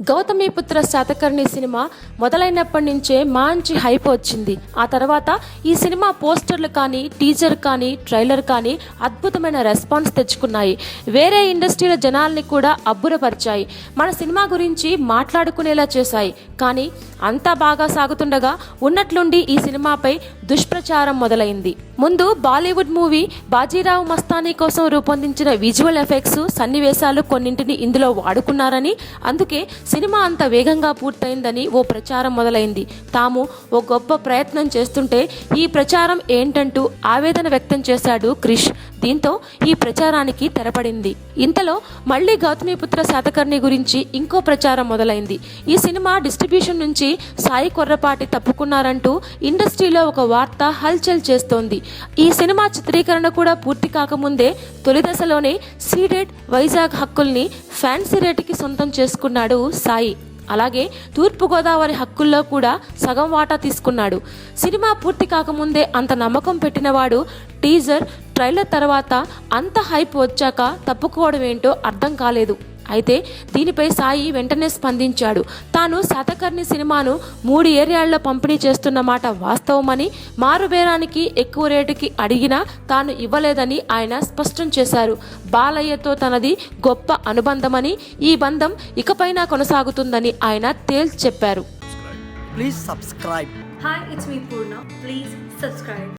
Gautamiputra Satakarni cinema మొదలైనప్పటి నుంచే మంచి hype వచ్చింది. ఆ తర్వాత ఈ సినిమా పోస్టర్లు కానీ, టీజర్ కానీ, ట్రైలర్ కానీ అద్భుతమైన రెస్పాన్స్ తెచ్చుకున్నాయి. వేరే ఇండస్ట్రీల జనాల్ని కూడా అబ్బురపరిచాయి. మన సినిమా గురించి మాట్లాడుకునేలా చేశాయి. కానీ అంతా బాగా సాగుతుండగా ఉన్నట్లుండి ఈ సినిమాపై దుష్ప్రచారం మొదలైంది. ముందు బాలీవుడ్ మూవీ బాజీరావు మస్తానీ కోసం రూపొందించిన విజువల్ ఎఫెక్ట్స్, సన్నివేశాలు కొన్నింటిని ఇందులో వాడుకున్నారని, అందుకే సినిమా అంత వేగంగా పూర్తయిందని ఓ ప్రచారం మొదలైంది. తాము ఓ గొప్ప ప్రయత్నం చేస్తుంటే ఈ ప్రచారం ఏంటంటూ ఆవేదన వ్యక్తం చేశాడు క్రిష్. దీంతో ఈ ప్రచారానికి తెరపడింది. ఇంతలో మళ్లీ గౌతమిపుత్ర శాతకర్ణి గురించి ఇంకో ప్రచారం మొదలైంది. ఈ సినిమా డిస్ట్రిబ్యూషన్ నుంచి సాయి కొర్రపాటి తప్పుకున్నారంటూ ఇండస్ట్రీలో ఒక వార్త హల్చల్ చేస్తోంది. ఈ సినిమా చిత్రీకరణ కూడా పూర్తి కాకముందే తొలి దశలోనే సీడెడ్ వైజాగ్ హక్కుల్ని ఫ్యాన్సీ రేటుకి సొంతం చేసుకున్నాడు సాయి. అలాగే తూర్పుగోదావరి హక్కుల్లో కూడా సగం వాటా తీసుకున్నాడు. సినిమా పూర్తి కాకముందే అంత నమ్మకం పెట్టినవాడు టీజర్, ట్రైలర్ తర్వాత అంత హైప్ వచ్చాక తప్పుకోవడం ఏంటో అర్థం కాలేదు. అయితే దీనిపై సాయి వెంటనే స్పందించాడు. తాను శాతకర్ణి సినిమాను 3 ఏరియాల్లో పంపిణీ చేస్తున్న మాట వాస్తవమని, మారుబేరానికి ఎక్కువ రేటుకి అడిగినా తాను ఇవ్వలేదని ఆయన స్పష్టం చేశారు. బాలయ్యతో తనది గొప్ప అనుబంధమని, ఈ బంధం ఇకపైనా కొనసాగుతుందని ఆయన తేల్చి చెప్పారు. Please subscribe. Hi, it's me Purna. Please subscribe.